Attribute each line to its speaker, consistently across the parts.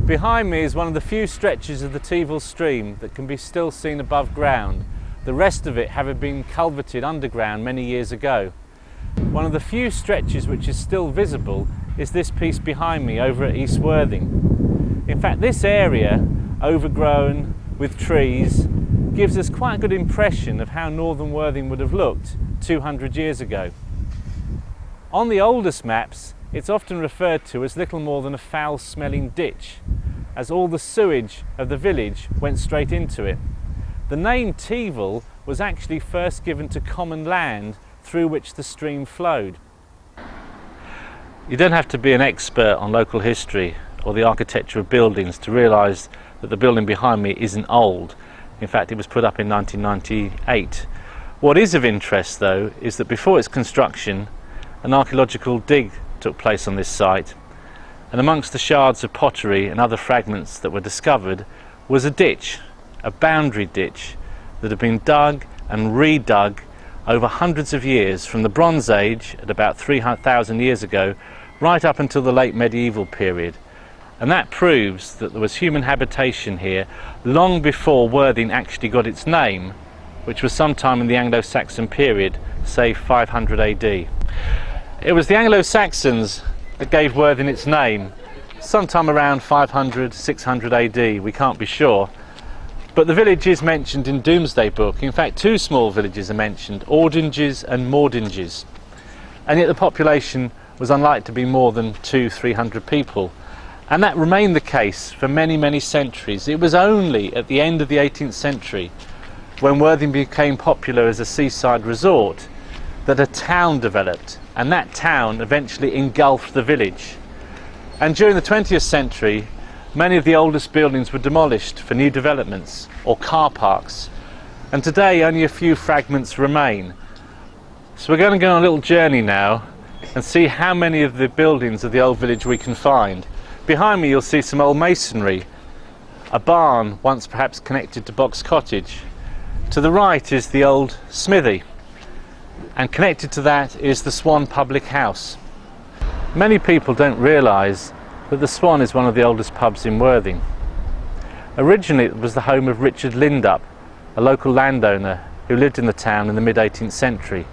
Speaker 1: Behind me is one of the few stretches of the Teviot stream that can be still seen above ground, the rest of it having been culverted underground many years ago. One of the few stretches which is still visible is this piece behind me over at East Worthing. In fact, this area, overgrown with trees, gives us quite a good impression of how northern Worthing would have looked 200 years ago. On the oldest maps, it's often referred to as little more than a foul-smelling ditch, as all the sewage of the village went straight into it. The name Teviot was actually first given to common land through which the stream flowed. You don't have to be an expert on local history or the architecture of buildings to realise that the building behind me isn't old. In fact, it was put up in 1998. What is of interest though is that before its construction, an archaeological dig took place on this site, and amongst the shards of pottery and other fragments that were discovered was a ditch, a boundary ditch that had been dug and redug over hundreds of years, from the Bronze Age at about 3,000 years ago right up until the late medieval period. And that proves that there was human habitation here long before Worthing actually got its name, which was sometime in the Anglo-Saxon period, say 500 AD. It was the Anglo-Saxons that gave Worthing its name, sometime around 500, 600 AD, we can't be sure. But the village is mentioned in Domesday Book. In fact, two small villages are mentioned, Ordinges and Mordinges. And yet the population was unlikely to be more than 200-300 people. And that remained the case for many, many centuries. It was only at the end of the 18th century, when Worthing became popular as a seaside resort, that a town developed, and that town eventually engulfed the village. And during the 20th century, many of the oldest buildings were demolished for new developments or car parks, and today only a few fragments remain. So we're going to go on a little journey now and see how many of the buildings of the old village we can find. Behind me you'll see some old masonry, a barn once perhaps connected to Box Cottage. To the right is the old smithy, and connected to that is the Swan Public House. Many people don't realise that the Swan is one of the oldest pubs in Worthing. Originally it was the home of Richard Lindup, a local landowner who lived in the town in the mid-18th century.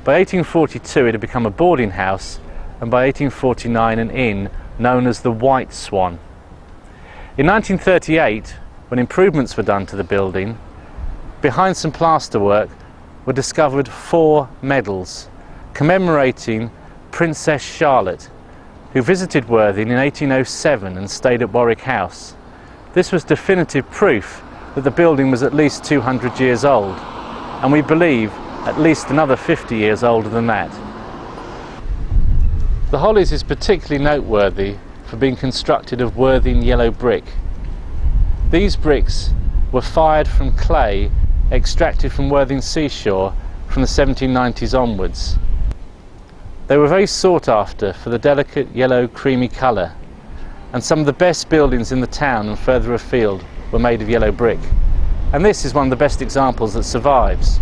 Speaker 1: By 1842 it had become a boarding house, and by 1849 an inn known as the White Swan. In 1938, when improvements were done to the building, behind some plasterwork were discovered 4 medals commemorating Princess Charlotte, who visited Worthing in 1807 and stayed at Warwick House. This was definitive proof that the building was at least 200 years old, and we believe at least another 50 years older than that. The Hollies is particularly noteworthy for being constructed of Worthing yellow brick. These bricks were fired from clay extracted from Worthing seashore from the 1790s onwards. They were very sought after for the delicate yellow creamy colour, and some of the best buildings in the town and further afield were made of yellow brick, and this is one of the best examples that survives.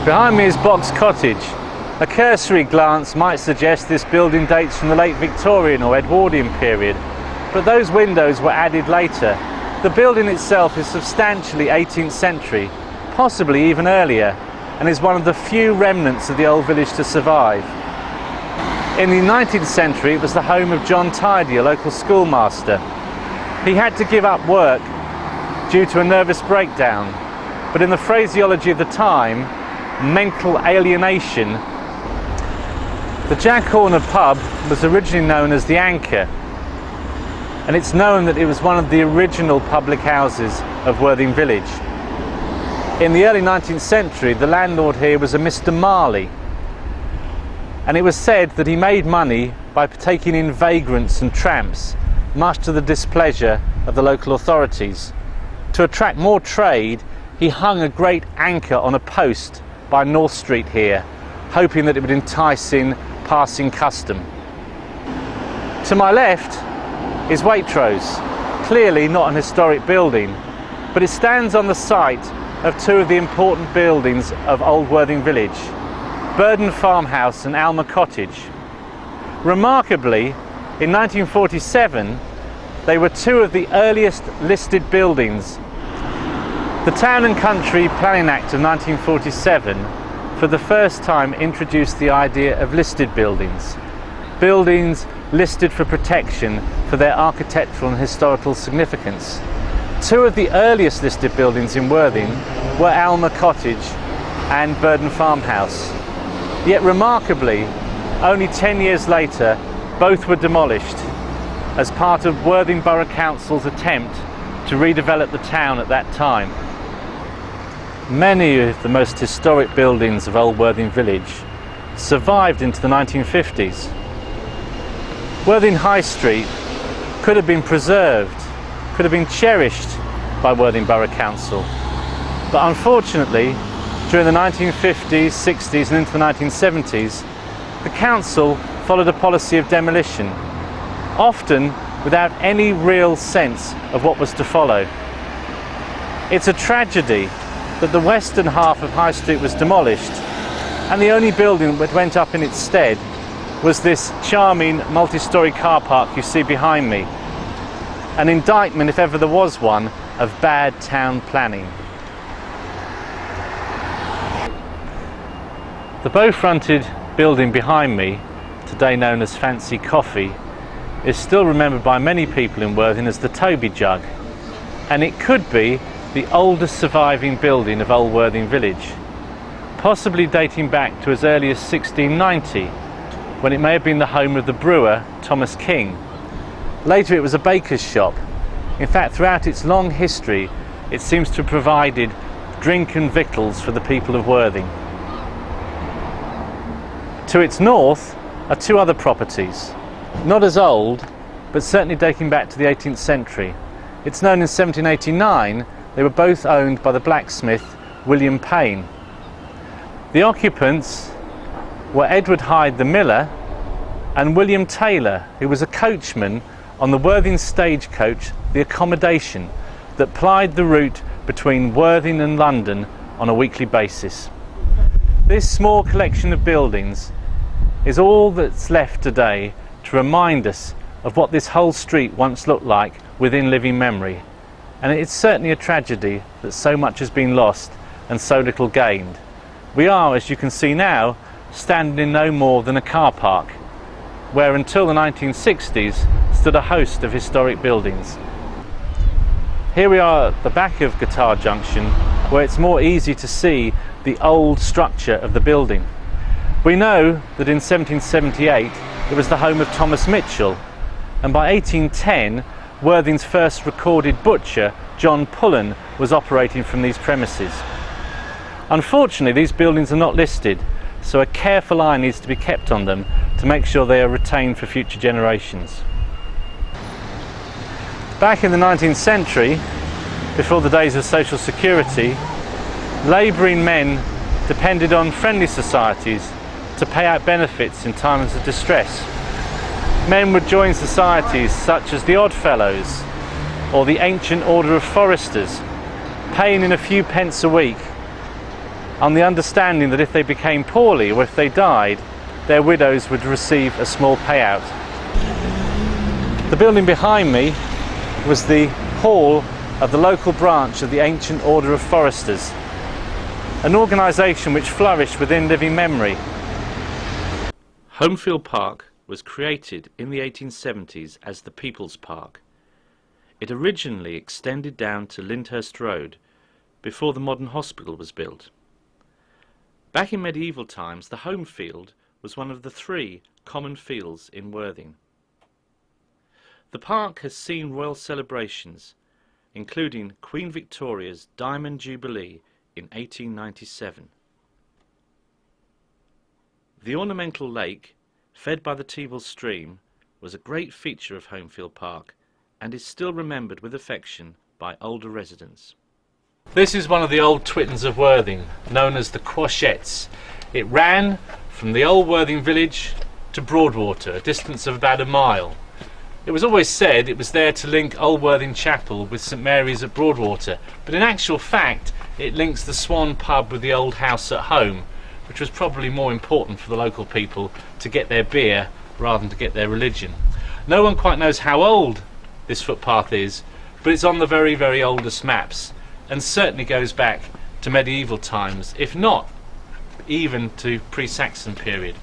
Speaker 1: Behind me is Box Cottage. A cursory glance might suggest this building dates from the late Victorian or Edwardian period, but those windows were added later. The building itself is substantially 18th century, possibly even earlier, and is one of the few remnants of the old village to survive. In the 19th century it was the home of John Tidy, a local schoolmaster. He had to give up work due to a nervous breakdown, but in the phraseology of the time, mental alienation. The Jack Horner pub was originally known as the Anchor, and it's known that it was one of the original public houses of Worthing village. In the early 19th century, the landlord here was a Mr. Marley, and it was said that he made money by taking in vagrants and tramps, much to the displeasure of the local authorities. To attract more trade, he hung a great anchor on a post by North Street here, hoping that it would entice in passing custom. To my left is Waitrose, clearly not an historic building, but it stands on the site of two of the important buildings of Old Worthing village, Burden Farmhouse and Alma Cottage. Remarkably, in 1947, They were two of the earliest listed buildings. The Town and Country Planning Act of 1947 for the first time introduced the idea of listed buildings. Buildings listed for protection for their architectural and historical significance. Two of the earliest listed buildings in Worthing were Alma Cottage and Burden Farmhouse. Yet remarkably, only 10 years later, both were demolished as part of Worthing Borough Council's attempt to redevelop the town at that time. Many of the most historic buildings of Old Worthing Village survived into the 1950s. Worthing High Street could have been preserved, could have been cherished by Worthing Borough Council, but unfortunately during the 1950s, 60s and into the 1970s the council followed a policy of demolition, often without any real sense of what was to follow. It's a tragedy that the western half of High Street was demolished and the only building that went up in its stead was this charming multi-storey car park you see behind me. An indictment, if ever there was one, of bad town planning. The bow-fronted building behind me, today known as Fancy Coffee, is still remembered by many people in Worthing as the Toby Jug, and it could be the oldest surviving building of Old Worthing Village, possibly dating back to as early as 1690, when it may have been the home of the brewer Thomas King. Later it was a baker's shop. In fact, throughout its long history, it seems to have provided drink and victuals for the people of Worthing. To its north are two other properties, not as old, but certainly dating back to the 18th century. It's known in 1789 they were both owned by the blacksmith William Payne. The occupants were Edward Hyde the miller and William Taylor, who was a coachman on the Worthing stagecoach, the Accommodation, that plied the route between Worthing and London on a weekly basis. This small collection of buildings is all that's left today to remind us of what this whole street once looked like within living memory. And it's certainly a tragedy that so much has been lost and so little gained. We are, as you can see now, standing in no more than a car park, where until the 1960s stood a host of historic buildings. Here we are at the back of Guitar Junction, where it's more easy to see the old structure of the building. We know that in 1778 it was the home of Thomas Mitchell, and by 1810 Worthing's first recorded butcher, John Pullen, was operating from these premises. Unfortunately, these buildings are not listed, so a careful eye needs to be kept on them to make sure they are retained for future generations. Back in the 19th century, before the days of social security, labouring men depended on friendly societies to pay out benefits in times of distress. Men would join societies such as the Oddfellows or the Ancient Order of Foresters, paying in a few pence a week on the understanding that if they became poorly or if they died, their widows would receive a small payout. The building behind me was the hall of the local branch of the Ancient Order of Foresters, an organisation which flourished within living memory. Homefield Park was created in the 1870s as the People's Park. It originally extended down to Lyndhurst Road before the modern hospital was built. Back in medieval times, the home field was one of the 3 common fields in Worthing. The park has seen royal celebrations, including Queen Victoria's Diamond Jubilee in 1897. The ornamental lake, fed by the Teeble stream, was a great feature of Homefield Park and is still remembered with affection by older residents. This is one of the old Twittons of Worthing, known as the Quashettes. It ran from the old Worthing village to Broadwater, a distance of about a mile. It was always said it was there to link Old Worthing Chapel with St Mary's at Broadwater, but in actual fact it links the Swan pub with the old house at home, which was probably more important for the local people to get their beer rather than to get their religion. No one quite knows how old this footpath is, but it's on the very, very oldest maps and certainly goes back to medieval times, if not even to pre-Saxon period.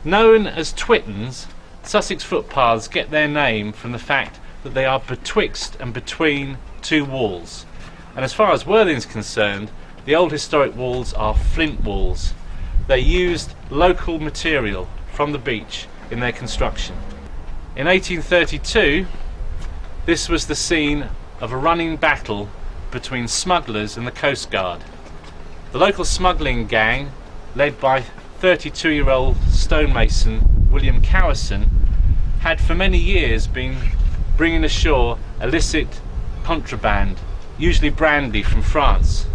Speaker 1: Known as Twittons, Sussex footpaths get their name from the fact that they are betwixt and between two walls. And as far as Worthing's concerned, the old historic walls are flint walls. They used local material from the beach in their construction. In 1832, this was the scene of a running battle between smugglers and the Coast Guard. The local smuggling gang, led by 32-year-old stonemason William Cowison, had for many years been bringing ashore illicit contraband, usually brandy from France.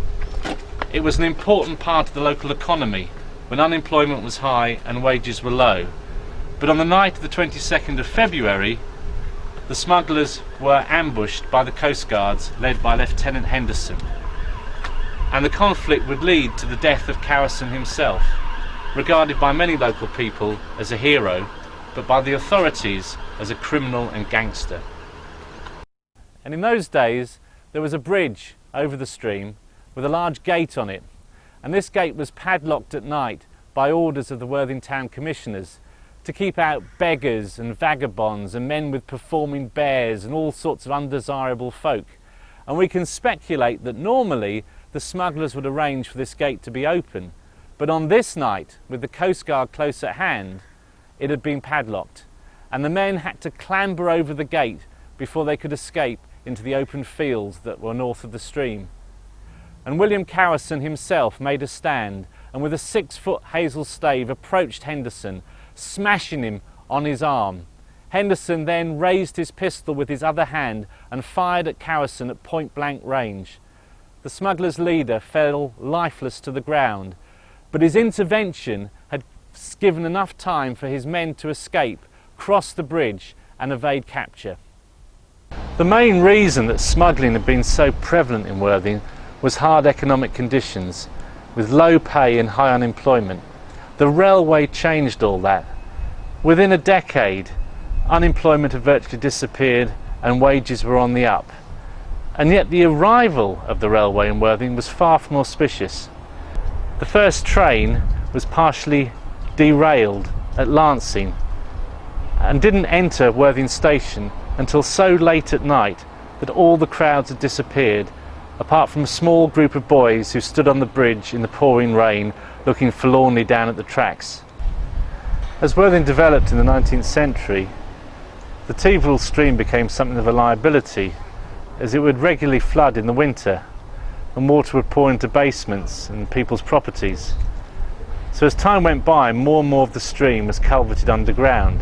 Speaker 1: It was an important part of the local economy when unemployment was high and wages were low. But on the night of the 22nd of February, the smugglers were ambushed by the Coast Guards led by Lieutenant Henderson. And the conflict would lead to the death of Cowison himself, regarded by many local people as a hero, but by the authorities as a criminal and gangster. And in those days, there was a bridge over the stream with a large gate on it, and this gate was padlocked at night by orders of the Worthing Town Commissioners to keep out beggars and vagabonds and men with performing bears and all sorts of undesirable folk. And we can speculate that normally the smugglers would arrange for this gate to be open, but on this night, with the Coast Guard close at hand, it had been padlocked, and the men had to clamber over the gate before they could escape into the open fields that were north of the stream. And William Cowison himself made a stand, and with a 6-foot hazel stave approached Henderson, smashing him on his arm. Henderson then raised his pistol with his other hand and fired at Cowison at point-blank range. The smugglers' leader fell lifeless to the ground, but his intervention had given enough time for his men to escape, cross the bridge and evade capture. The main reason that smuggling had been so prevalent in Worthing was hard economic conditions, with low pay and high unemployment. The railway changed all that. Within a decade, unemployment had virtually disappeared and wages were on the up. And yet the arrival of the railway in Worthing was far from auspicious. The first train was partially derailed at Lancing and didn't enter Worthing station until so late at night that all the crowds had disappeared, apart from a small group of boys who stood on the bridge in the pouring rain looking forlornly down at the tracks. As Worthing developed in the 19th century, the Teviot stream became something of a liability, as it would regularly flood in the winter and water would pour into basements and people's properties. So as time went by, more and more of the stream was culverted underground,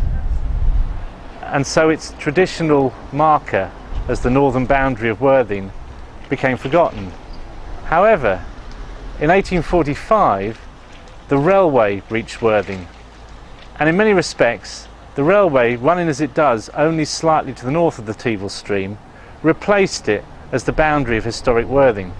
Speaker 1: and so its traditional marker as the northern boundary of Worthing became forgotten. However, in 1845 the railway reached Worthing, and in many respects the railway, running as it does only slightly to the north of the Teviot stream, replaced it as the boundary of historic Worthing.